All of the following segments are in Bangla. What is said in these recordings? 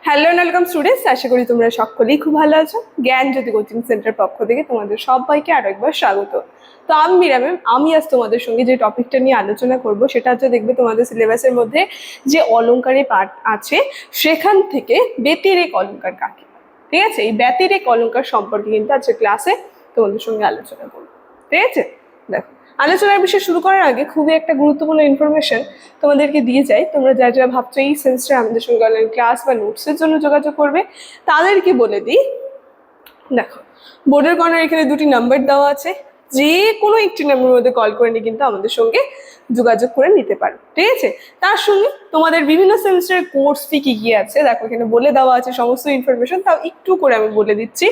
হ্যালো এন্ড ওয়েলকাম স্টুডেন্টস, আশা করি তোমরা সকলেই খুব ভালো আছো। জ্ঞান জ্যোতি কোচিং সেন্টার পক্ষ থেকে তোমাদের সবাইকে আরো একবার স্বাগত। তো আমি মীরা ম্যাম, আমি আজ তোমাদের সঙ্গে যে টপিকটা নিয়ে আলোচনা করব সেটা হচ্ছে, দেখবে তোমাদের সিলেবাসের মধ্যে যে অলংকারের পার্ট আছে সেখান থেকে ব্যতিরেক অলংকার কাকে, ঠিক আছে, এই ব্যতিরেক অলংকার সম্পর্কে কিন্তু আজকে ক্লাসে তোমাদের সঙ্গে আলোচনা করবো। ঠিক আছে, দেখো আলোচনার বিষয় শুরু করার আগে খুবই একটা গুরুত্বপূর্ণ ইনফরমেশন তোমাদেরকে দিয়ে যাই। তোমরা যারা যারা ভাবছো এই সেমিস্টারে আমাদের সঙ্গে অনলাইন ক্লাস বা নোটসের জন্য যোগাযোগ করবে, তাদেরকে বলে দিই, দেখো বোর্ডের কর্নার এখানে দুটি নাম্বার দেওয়া আছে, যে কোনো একটি নাম্বারের মধ্যে কল করে নিয়ে কিন্তু আমাদের সঙ্গে যোগাযোগ করে নিতে পারো। ঠিক আছে, তার সঙ্গে তোমাদের বিভিন্ন সেমিস্টারের কোর্স ফি কি কি আছে দেখো এখানে বলে দেওয়া আছে সমস্ত ইনফরমেশন। তাও একটু করে আমি বলে দিচ্ছি।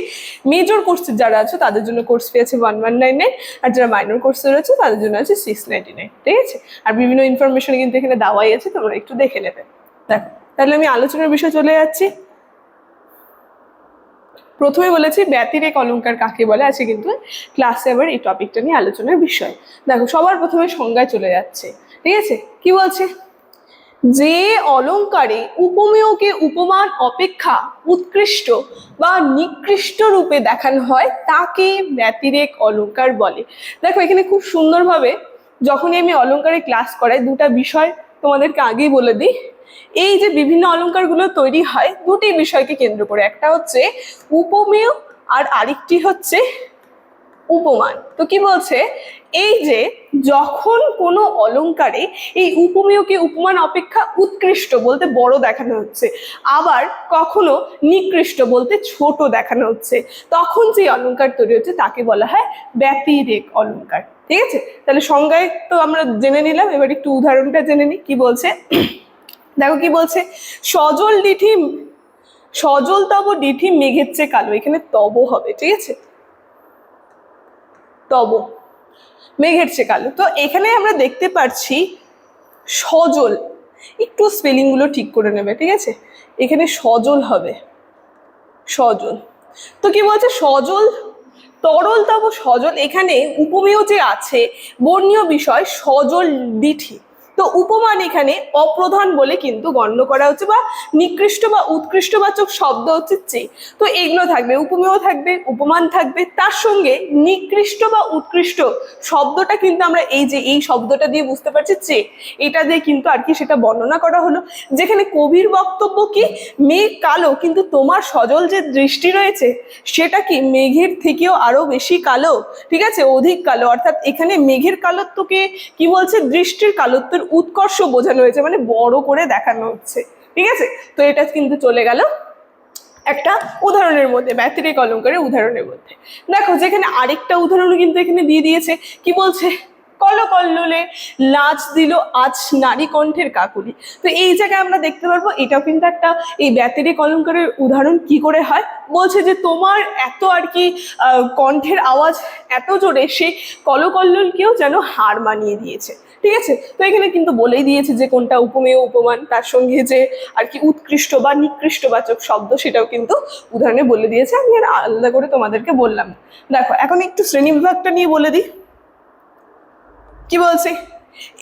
মেজর কোর্সের যারা আছো তাদের জন্য কোর্স ফি আছে 1199, আর যারা মাইনর কোর্সে রয়েছে তাদের জন্য আছে 699। ঠিক আছে, আর বিভিন্ন ইনফরমেশন কিন্তু এখানে দেওয়াই আছে, তোমরা একটু দেখে নেবে। দেখো তাহলে আমি আলোচনার বিষয়ে চলে যাচ্ছি। প্রথমে বলেছি ব্যতিরেক অলংকার কাকে বলে, আছে কিন্তু ক্লাসে আবার এই টপিকটা নিয়ে আলোচনার বিষয়। দেখো সবার প্রথমে সংজ্ঞায় চলে যাচ্ছে। ঠিক আছে, কি বলছে, যে অলংকারে উপমেয়কে উপমান অপেক্ষা উৎকৃষ্ট বা নিকৃষ্ট রূপে দেখানো হয় তাকে ব্যতিরেক অলংকার বলে। দেখো এখানে খুব সুন্দরভাবে যখনই আমি অলংকারের ক্লাস করাই দুটা বিষয় তোমাদেরকে আগেই বলে দিই। এই যে বিভিন্ন অলংকারগুলো তৈরি হয় দুটি বিষয়কে কেন্দ্র করে, একটা হচ্ছে উপমেয় আর আরেকটি হচ্ছে উপমান। তো কি বলছে, এই যে যখন কোনো অলংকারে এই উপমেয়কে উপমান অপেক্ষা উৎকৃষ্ট বলতে বড় দেখানো হচ্ছে, আবার কখনো নিকৃষ্ট বলতে ছোট দেখানো হচ্ছে, তখন যে অলংকার তৈরি হচ্ছে তাকে বলা হয় ব্যতিরেক অলংকার। ঠিক আছে, তাহলে সংজ্ঞায় তো আমরা জেনে নিলাম, এবার একটু উদাহরণটা জেনে নিই। কি বলছে দেখো, কি বলছে, সজল তব ডিঠি মেঘের চেয়ে কালো, এখানে তব হবে। ঠিক আছে, তব মেঘের চেয়ে কালো। তো এখানে আমরা দেখতে পাচ্ছি সজল, একটু স্পেলিং গুলো ঠিক করে নেবে। ঠিক আছে, এখানে সজল হবে, সজল। তো কি বলছে, সজল তরল তব সজল, এখানে উপমেয় যে আছে বর্ণীয় বিষয় সজল দিঠি, তো উপমান এখানে অপ্রধান বলে কিন্তু গণ্য করা হচ্ছে, বা নিকৃষ্ট বা উৎকৃষ্টবাচক শব্দ হচ্ছে চে। তো এগুলো থাকবে, উপমেয় থাকবে, উপমান থাকবে, তার সঙ্গে নিকৃষ্ট বা উৎকৃষ্ট শব্দটা কিন্তু আমরা এই যে এই শব্দটা দিয়ে বুঝতে পারছি চে, এটা দিয়ে কিন্তু আর কি সেটা বর্ণনা করা হলো। যেখানে কবির বক্তব্য কি, মেঘ কালো কিন্তু তোমার সজল যে দৃষ্টি রয়েছে সেটা কি মেঘের থেকেও আরো বেশি কালো। ঠিক আছে, অধিক কালো, অর্থাৎ এখানে মেঘের কালত্বকে কি বলছে, দৃষ্টির কালত্বের উৎকর্ষ বোঝানো হয়েছে, মানে বড় করে দেখানো হচ্ছে। ঠিক আছে, তো এটা কিন্তু চলে গেল একটা উদাহরণের মধ্যে, ব্যতিরেক অলংকারের উদাহরণের মধ্যে। দেখো যেখানে আরেকটা উদাহরণ কিন্তু এখানে দিয়ে দিয়েছে। কি বলছে, কলকল্লোলে লাজ দিল আজ নারী কণ্ঠের কাকুলি। তো এই জায়গায় আমরা দেখতে পারবো এটাও কিন্তু একটা এই ব্যতিরেক অলংকারের উদাহরণ। কি করে হয়, বলছে যে তোমার এত আর কি কণ্ঠের আওয়াজ এত জোরে সে কলকল্লোলকেও যেন হার মানিয়ে দিয়েছে। ঠিক আছে, তো এখানে কিন্তু বলেই দিয়েছে যে কোনটা উপমেয় উপমান, তার সঙ্গে যে আর কি উৎকৃষ্ট বা নিকৃষ্টবাচক শব্দ সেটাও কিন্তু উদাহরণে বলে দিয়েছে। আমি আর আলাদা করে তোমাদেরকে বললাম। দেখো এখন একটু শ্রেণী বিভাগটা নিয়ে বলে দিই। কি বলছে,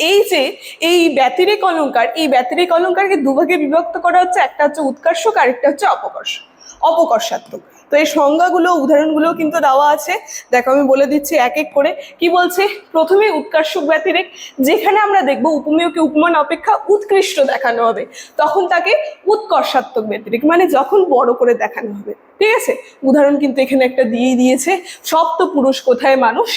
এই যে এই ব্যতিরেক অলংকার, এই ব্যতিরেক অলংকারকে দুভাগে বিভক্ত করা হচ্ছে, একটা হচ্ছে উৎকর্ষক আর একটা হচ্ছে অপকর্ষাত্মক। তো এই সংজ্ঞাগুলো উদাহরণগুলো কিন্তু দেওয়া আছে, দেখো আমি বলে দিচ্ছি এক এক করে। কি বলছে, প্রথমে উৎকর্ষক ব্যতিরেক, যেখানে আমরা দেখবো উপমেয়কে উপমান অপেক্ষা উৎকৃষ্ট দেখানো হবে তখন তাকে উৎকর্ষাত্মক ব্যতিরেক, মানে যখন বড় করে দেখানো হবে। ঠিক আছে, উদাহরণ কিন্তু এখানে একটা দিয়ে দিয়েছে, সপ্ত পুরুষ কোথায় মানুষ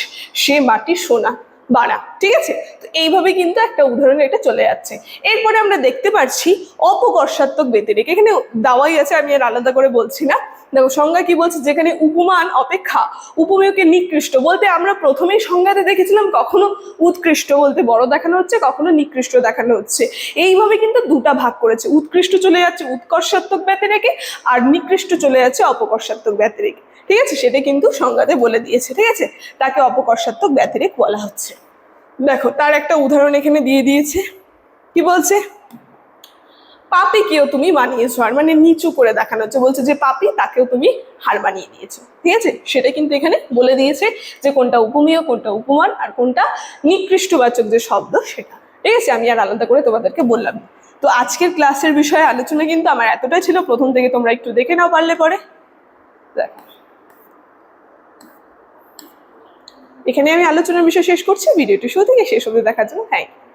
সে মাটি সোনা বাড়া। ঠিক আছে, তো এইভাবে কিন্তু একটা উদাহরণ এটা চলে যাচ্ছে। এরপরে আমরা দেখতে পাচ্ছি অপকর্ষাত্মক ব্যতিরেক, এখানে দেওয়াই আছে, আমি আর আলাদা করে বলছি না। দেখো সংজ্ঞা কি বলছে, যেখানে উপমান অপেক্ষা উপমেয়কে নিকৃষ্ট বলতে আমরা প্রথমেই সংজ্ঞাতে দেখেছিলাম কখনো উৎকৃষ্ট বলতে বড় দেখানো হচ্ছে, কখনো নিকৃষ্ট দেখানো হচ্ছে। এইভাবে কিন্তু দুটা ভাগ করেছে, উৎকৃষ্ট চলে যাচ্ছে উৎকর্ষাত্মক ব্যতিরেকে, আর নিকৃষ্ট চলে যাচ্ছে অপকর্ষাত্মক ব্যতিরেকে। ঠিক আছে, সেটা কিন্তু সংজ্ঞাতে বলে দিয়েছে। ঠিক আছে, তাকে অপকর্ষাত্মক ব্যতিরেক বলা হচ্ছে। দেখো তার একটা উদাহরণ এখানে দিয়ে দিয়েছে। কি বলছে, পাপীকেও তুমি মানিয়েছো হার, মানে নিচু করে দেখানো হচ্ছে, বলছে যে পাপী তাকেও তুমি হার বানিয়ে দিয়েছো। ঠিক আছে, সেটা কিন্তু এখানে বলে দিয়েছে যে কোনটা উপমেয়, কোনটা উপমান, আর কোনটা নিকৃষ্টবাচক যে শব্দ সেটা। ঠিক আছে, আমি আর আলাদা করে তোমাদেরকে বললাম। তো আজকের ক্লাসের বিষয়ে আলোচনা কিন্তু আমার এতটাই ছিল, প্রথম থেকে তোমরা একটু দেখে নাও পারলে পরে। দেখ, এখানে আমি আলোচনার বিষয় শেষ করছি। ভিডিওটি শুরু থেকে শেষ অবধি দেখার জন্য থ্যাংক ইউ।